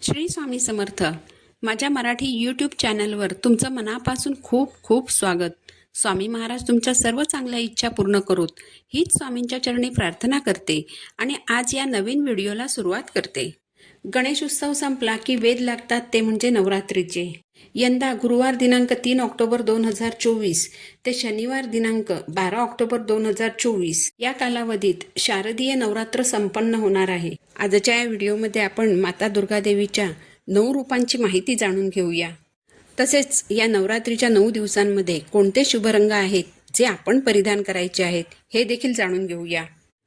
श्री स्वामी समर्थ. माझ्या मराठी यूट्यूब चॅनलवर तुमचं मनापासून खूप खूप स्वागत. स्वामी महाराज तुमच्या सर्व चांगल्या इच्छा पूर्ण करोत हीच स्वामींच्या चरणी प्रार्थना करते आणि आज या नवीन व्हिडिओला सुरुवात करते. गणेश उत्सव संपला की वेध लागतात ते म्हणजे नवरात्रीचे. यंदा गुरुवार दिनांक 3 ऑक्टोबर 2024 ते शनिवार दिनांक 12 ऑक्टोबर 2024 या कालावधीत शारदीय नवरात्र संपन्न होणार आहे. आजच्या या व्हिडिओमध्ये आपण माता दुर्गा देवीच्या 9 रूपांची माहिती जाणून घेऊया. तसेच या नवरात्रीच्या 9 दिवसांमध्ये कोणते शुभ रंग आहेत जे आपण परिधान करायचे आहेत हे देखील जाणून घेऊया.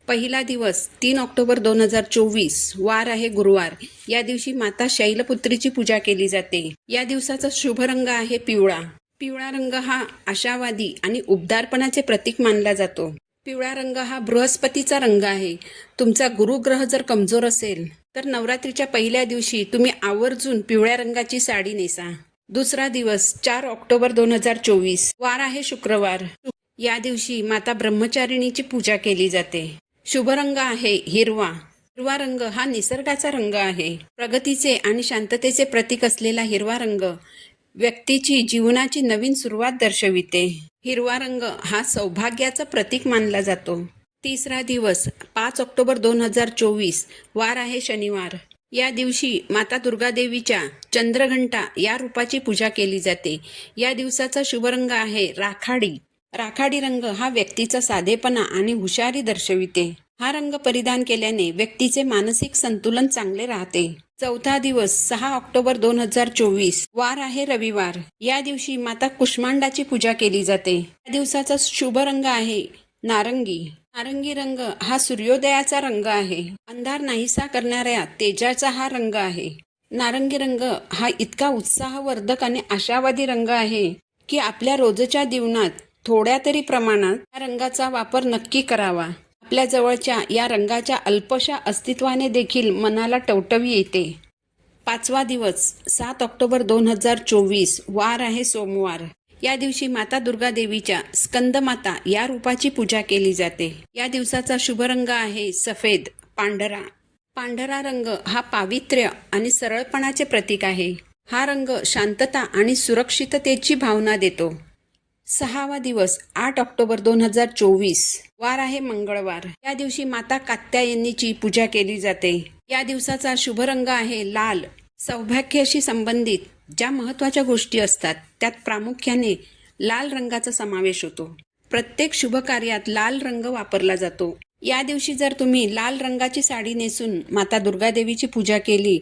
पहिला दिवस 3 ऑक्टोबर 2024 वार आहे गुरुवार. या दिवशी माता शैलपुत्रीची पूजा केली जाते. या दिवसाचा शुभ रंग आहे पिवळा. पिवळा रंग हा आशावादी आणि उबदारपणाचे प्रतीक मानला जातो. पिवळा रंग हा बृहस्पतीचा रंग आहे. तुमचा गुरुग्रह जर कमजोर असेल तर नवरात्रीच्या पहिल्या दिवशी तुम्ही आवर्जून पिवळ्या रंगाची साडी नेसा. दुसरा दिवस 4 ऑक्टोबर 2024 वार आहे शुक्रवार. या दिवशी माता ब्रह्मचारिणीची पूजा केली जाते. शुभ रंग आहे हिरवा. हिरवा रंग हा निसर्गाचा रंग आहे. प्रगतीचे आणि शांततेचे प्रतीक असलेला हिरवा रंग व्यक्तीची जीवनाची नवीन सुरुवात दर्शविते. हिरवा रंग हा सौभाग्याचं प्रतीक मानला जातो. तिसरा दिवस 5 ऑक्टोबर 2024 वार आहे शनिवार. या दिवशी माता दुर्गा देवीच्या चंद्रघंटा या रूपाची पूजा केली जाते. या दिवसाचा शुभ रंग आहे राखाडी. राखाडी रंग हा व्यक्तीचा साधेपणा आणि हुशारी दर्शविते. हा रंग परिधान केल्याने व्यक्तीचे मानसिक संतुलन चांगले राहते. चौथा दिवस 6 ऑक्टोबर 2024 वार आहे रविवार. या दिवशी माता कुष्मांडाची पूजा केली जाते. या दिवसाचा शुभ रंग आहे नारंगी. नारंगी रंग हा सूर्योदयाचा रंग आहे. अंधार नाहीसा करणाऱ्या तेजाचा हा रंग आहे. नारंगी रंग हा इतका उत्साहवर्धक आणि आशावादी रंग आहे की आपल्या रोजच्या जीवनात थोड्या तरी प्रमाणात या रंगाचा वापर नक्की करावा. आपल्या जवळच्या या रंगाच्या अल्पशा अस्तित्वाने देखील मनाला टवटवी येते. पाचवा दिवस 7 ऑक्टोबर 2024 वार आहे सोमवार. या दिवशी माता दुर्गा देवीच्या स्कंदमाता या रूपाची पूजा केली जाते. या दिवसाचा शुभ रंग आहे सफेद पांढरा. पांढरा रंग हा पावित्र्य आणि सरळपणाचे प्रतीक आहे. हा रंग शांतता आणि सुरक्षिततेची भावना देतो. 6वा दिवस 8 ऑक्टोबर 2024 वार आहे मंगळवार. या दिवशी माता कात्यायनीची पूजा केली जाते. या दिवसाचा शुभ रंग आहे लाल. सौभाग्याशी संबंधित ज्या महत्त्वाच्या गोष्टी असतात त्यात प्रामुख्याने लाल रंगाचा समावेश होतो. प्रत्येक शुभ कार्यात लाल रंग वापरला जातो. या दिवशी जर तुम्ही लाल रंगाची साडी नेसून माता दुर्गा देवीची पूजा केली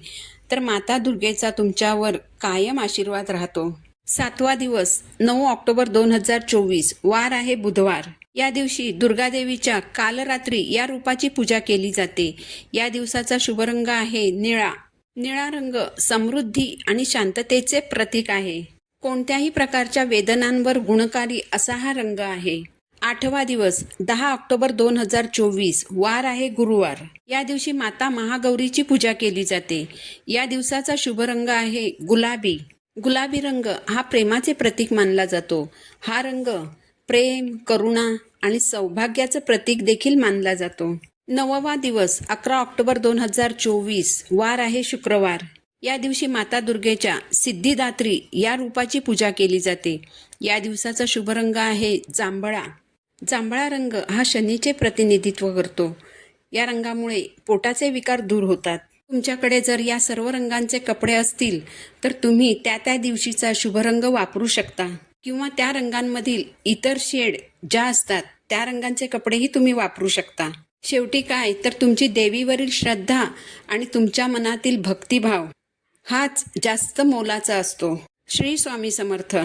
तर माता दुर्गेचा तुमच्यावर कायम आशीर्वाद राहतो. 7वा दिवस 9 ऑक्टोबर 2024 वार आहे बुधवार. या दिवशी दुर्गा देवीच्या कालरात्री या रूपाची पूजा केली जाते. या दिवसाचा शुभ रंग आहे निळा. निळा रंग समृद्धी आणि शांततेचे प्रतीक आहे. कोणत्याही प्रकारच्या वेदनांवर गुणकारी असा हा रंग आहे. 8वा दिवस 10 ऑक्टोबर 2024 वार आहे गुरुवार. या दिवशी माता महागौरीची पूजा केली जाते. या दिवसाचा शुभ रंग आहे गुलाबी. गुलाबी रंग हा प्रेमाचे प्रतीक मानला जातो. हा रंग प्रेम, करुणा आणि सौभाग्याचं प्रतीक देखील मानला जातो. 9वा दिवस 11 ऑक्टोबर 2024 वार आहे शुक्रवार. या दिवशी माता दुर्गेच्या सिद्धिदात्री या रूपाची पूजा केली जाते. या दिवसाचा शुभ रंग आहे जांभळा. जांभळा रंग हा शनीचे प्रतिनिधित्व करतो. या रंगामुळे पोटाचे विकार दूर होतात. तुमच्याकडे जर या सर्व रंगांचे कपडे असतील तर तुम्ही त्या दिवशीचा शुभ रंग वापरू शकता किंवा त्या रंगांमधील इतर शेड ज्या असतात त्या रंगांचे कपडेही तुम्ही वापरू शकता. शेवटी काय तर तुमची देवीवरील श्रद्धा आणि तुमच्या मनातील भक्तिभाव हाच जास्त मोलाचा असतो. श्री स्वामी समर्थ.